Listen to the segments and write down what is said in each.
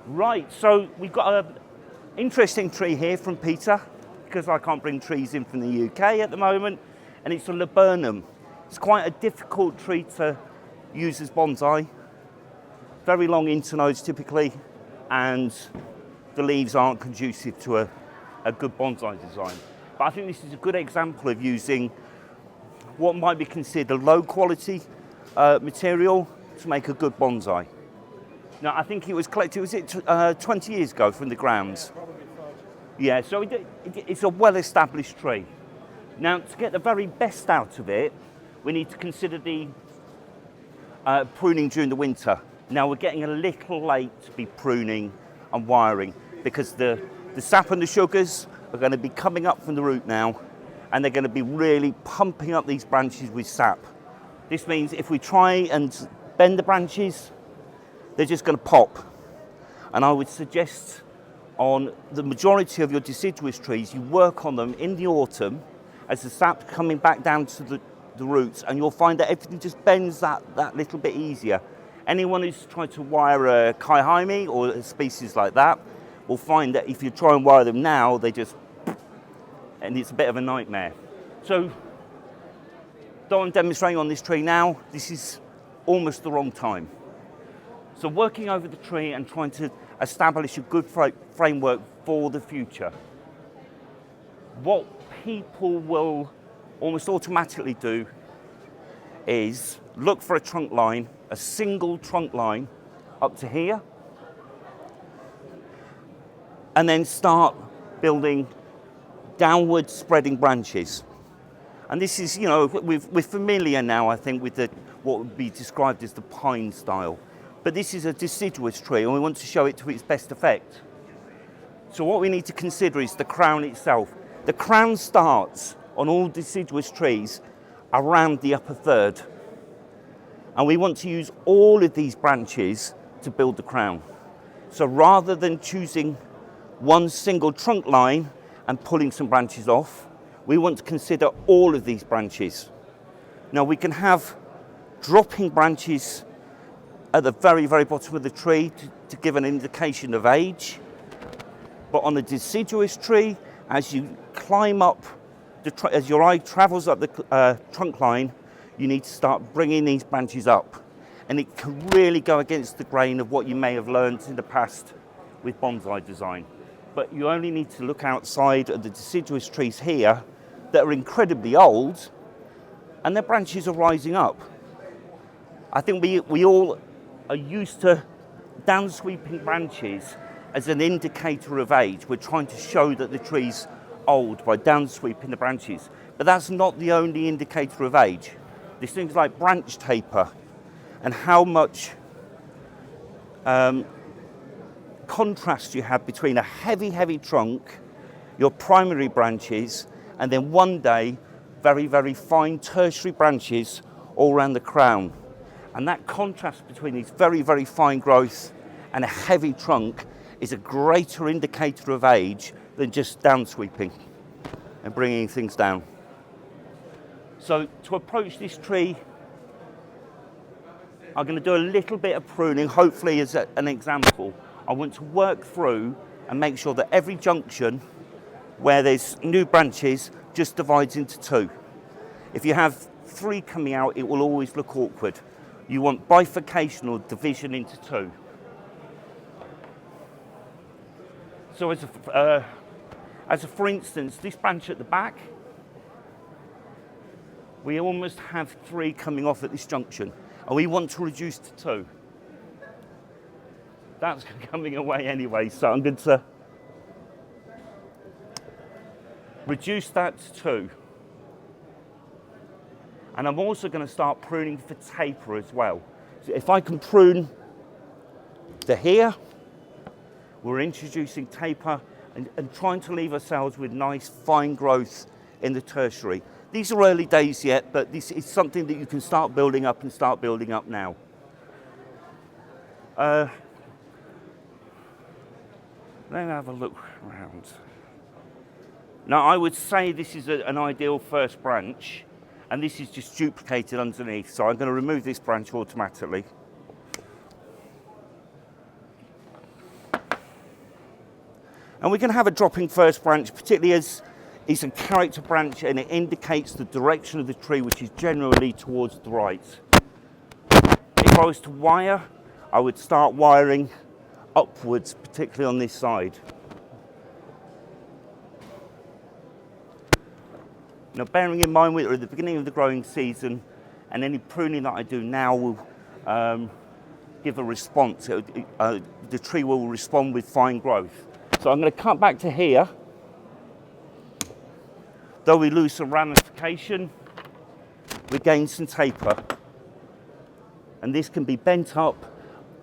Right, so we've got an interesting tree here from Peter, because I can't bring trees in from the UK at the moment, and it's a laburnum. It's quite a difficult tree to use as bonsai. Very long internodes typically, and the leaves aren't conducive to a good bonsai design. But I think this is a good example of using what might be considered low quality material to make a good bonsai. Now, I think it was collected, was it 20 years ago from the grounds? Yeah, so it's a well-established tree. Now, to get the very best out of it, we need to consider the pruning during the winter. Now, we're getting a little late to be pruning and wiring because the sap and the sugars are going to be coming up from the root now, and they're going to be really pumping up these branches with sap. This means if we try and bend the branches, they're just going to pop. And I would suggest on the majority of your deciduous trees, you work on them in the autumn as the sap's coming back down to the roots, and you'll find that everything just bends that little bit easier. Anyone who's tried to wire a kaihime or a species like that will find that if you try and wire them now, they just, and it's a bit of a nightmare. So, though I'm demonstrating on this tree now, this is almost the wrong time. So working over the tree and trying to establish a good framework for the future. What people will almost automatically do is look for a trunk line, a single trunk line up to here, and then start building downward spreading branches. And this is, we're familiar now, I think, with what would be described as the pine style. But this is a deciduous tree, and we want to show it to its best effect. So what we need to consider is the crown itself. The crown starts on all deciduous trees around the upper third. And we want to use all of these branches to build the crown. So rather than choosing one single trunk line and pulling some branches off, we want to consider all of these branches. Now we can have dropping branches at the very, very bottom of the tree to give an indication of age. But on a deciduous tree, as you climb up, as your eye travels up the trunk line, you need to start bringing these branches up. And it can really go against the grain of what you may have learned in the past with bonsai design. But you only need to look outside at the deciduous trees here that are incredibly old, and their branches are rising up. I think we all are used to down-sweeping branches as an indicator of age. We're trying to show that the tree's old by down-sweeping the branches. But that's not the only indicator of age. There's things like branch taper and how much contrast you have between a heavy, heavy trunk, your primary branches, and then one day, very, very fine tertiary branches all around the crown. And that contrast between these very, very fine growth and a heavy trunk is a greater indicator of age than just down sweeping and bringing things down. So to approach this tree, I'm going to do a little bit of pruning, hopefully as an example. I want to work through and make sure that every junction where there's new branches just divides into two. If you have three coming out, it will always look awkward. You want bifurcation or division into two. So as a for instance, this branch at the back, we almost have three coming off at this junction, and we want to reduce to two. That's coming away anyway, so I'm going to reduce that to two. And I'm also going to start pruning for taper as well. So if I can prune to here, we're introducing taper and trying to leave ourselves with nice fine growth in the tertiary. These are early days yet, but this is something that you can start building up now. Let me have a look around. Now I would say this is an ideal first branch, and this is just duplicated underneath, so I'm going to remove this branch automatically. And we're going to have a dropping first branch, particularly as it's a character branch and it indicates the direction of the tree, which is generally towards the right. If I was to wire, I would start wiring upwards, particularly on this side. Now, bearing in mind we're at the beginning of the growing season, and any pruning that I do now will give a response. The tree will respond with fine growth. So I'm going to cut back to here. Though we lose some ramification, we gain some taper. And this can be bent up,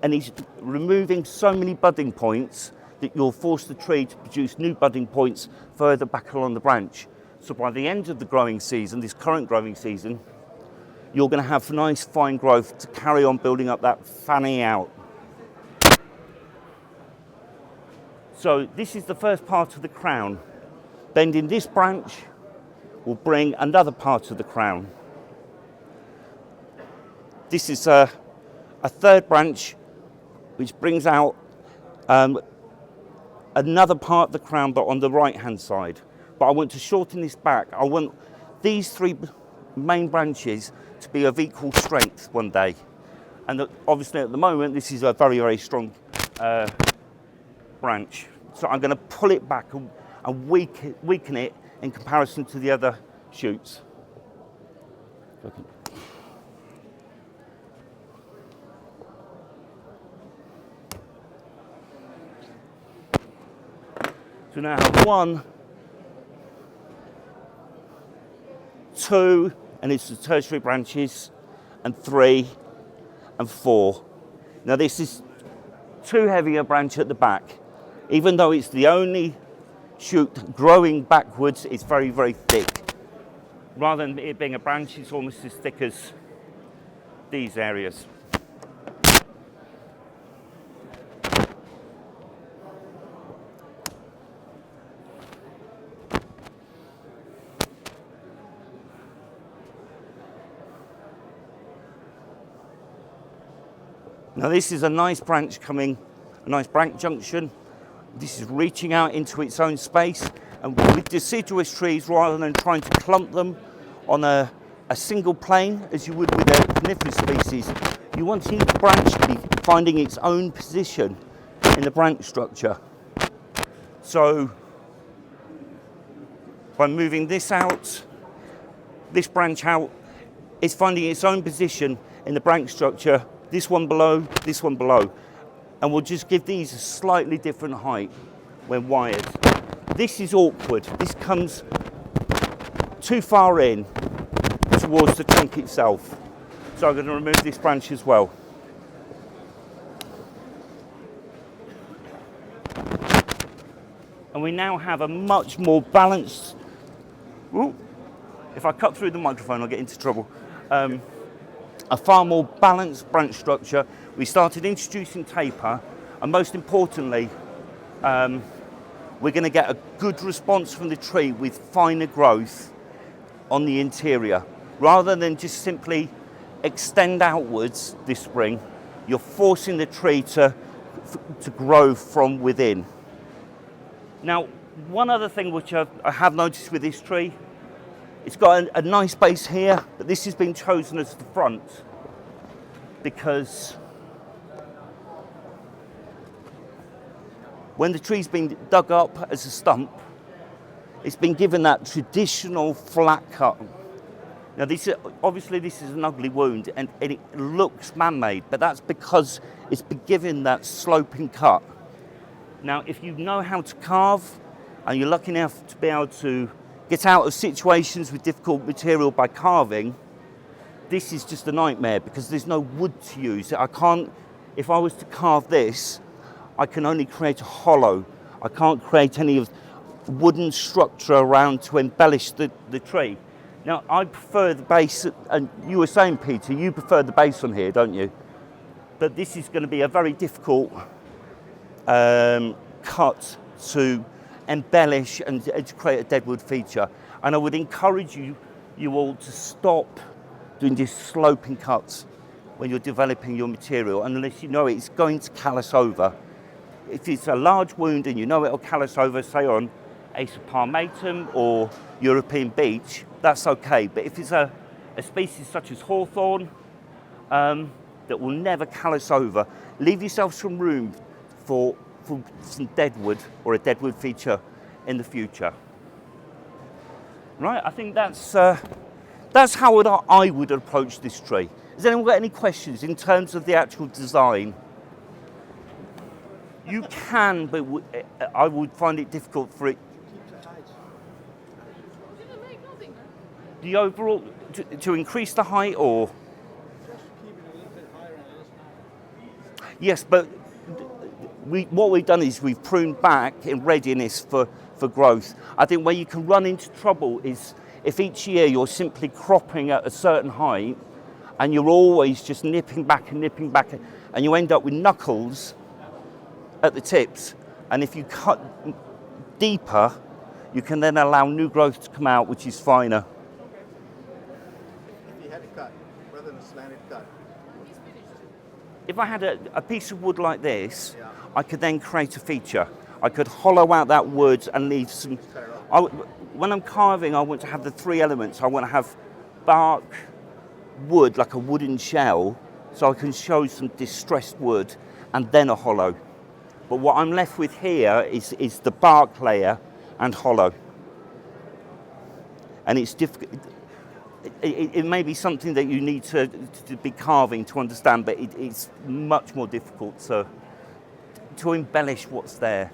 and it's removing so many budding points that you'll force the tree to produce new budding points further back along the branch. So by the end of the growing season, this current growing season, you're going to have nice fine growth to carry on building up that fanning out. So this is the first part of the crown. Bending this branch will bring another part of the crown. This is a third branch which brings out another part of the crown, but on the right hand side. But I want to shorten this back. I want these three main branches to be of equal strength one day. And obviously at the moment this is a very, very strong branch. So I'm going to pull it back and weaken it in comparison to the other shoots. So now I have 1, 2, and it's the tertiary branches, and 3 and 4. Now this is too heavy a branch at the back. Even though it's the only shoot growing backwards, it's very, very thick. Rather than it being a branch, it's almost as thick as these areas. Now this is a nice branch coming, a nice branch junction. This is reaching out into its own space, and with deciduous trees, rather than trying to clump them on a single plane as you would with a coniferous species, you want each branch to be finding its own position in the branch structure. So by moving this out, this branch out, it's finding its own position in the branch structure, this one below, and we'll just give these a slightly different height when wired. This is awkward. This comes too far in towards the trunk itself. So I'm going to remove this branch as well. And we now have a much more balanced, if I cut through the microphone I'll get into trouble. A far more balanced branch structure. We started introducing taper, and most importantly, we're going to get a good response from the tree with finer growth on the interior. Rather than just simply extend outwards this spring, you're forcing the tree to grow from within. Now, one other thing which I have noticed with this tree, it's got a nice base here, but this has been chosen as the front because when the tree's been dug up as a stump, it's been given that traditional flat cut. Now obviously this is an ugly wound and it looks man-made, but that's because it's been given that sloping cut. Now if you know how to carve and you're lucky enough to be able to get out of situations with difficult material by carving, this is just a nightmare because there's no wood to use. If I was to carve this, I can only create a hollow. I can't create any of the wooden structure around to embellish the tree. Now, I prefer the base, and you were saying, Peter, you prefer the base on here, don't you? But this is going to be a very difficult cut to embellish and to create a deadwood feature. And I would encourage you all to stop doing these sloping cuts when you're developing your material, unless you know it's going to callus over. if it's a large wound and you know it'll callus over, say on Acer palmatum or European beech, that's okay. But if it's a species such as hawthorn that will never callus over, leave yourself some room for some deadwood or a deadwood feature in the future. Right, I think that's how I would approach this tree. Has anyone got any questions in terms of the actual design? You can, but I would find it difficult for it. The overall, to increase the height, or? Just keep it a little bit higher on this. Yes, but what we've done is we've pruned back in readiness for growth. I think where you can run into trouble is if each year you're simply cropping at a certain height and you're always just nipping back, and you end up with knuckles at the tips. And if you cut deeper, you can then allow new growth to come out, which is finer. If you had a cut, rather than a slanted cut. If I had a piece of wood like this, Yeah. I could then create a feature. I could hollow out that wood and leave some. When I'm carving, I want to have the three elements. I want to have bark, wood, like a wooden shell, so I can show some distressed wood, and then a hollow. But what I'm left with here is the bark layer and hollow. And it's difficult. It may be something that you need to be carving to understand, but it's much more difficult to embellish what's there.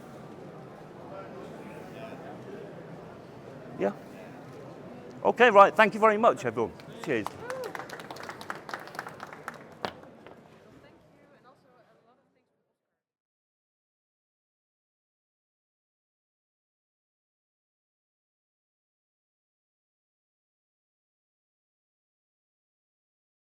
Yeah? Okay, right. Thank you very much, everyone. Cheers.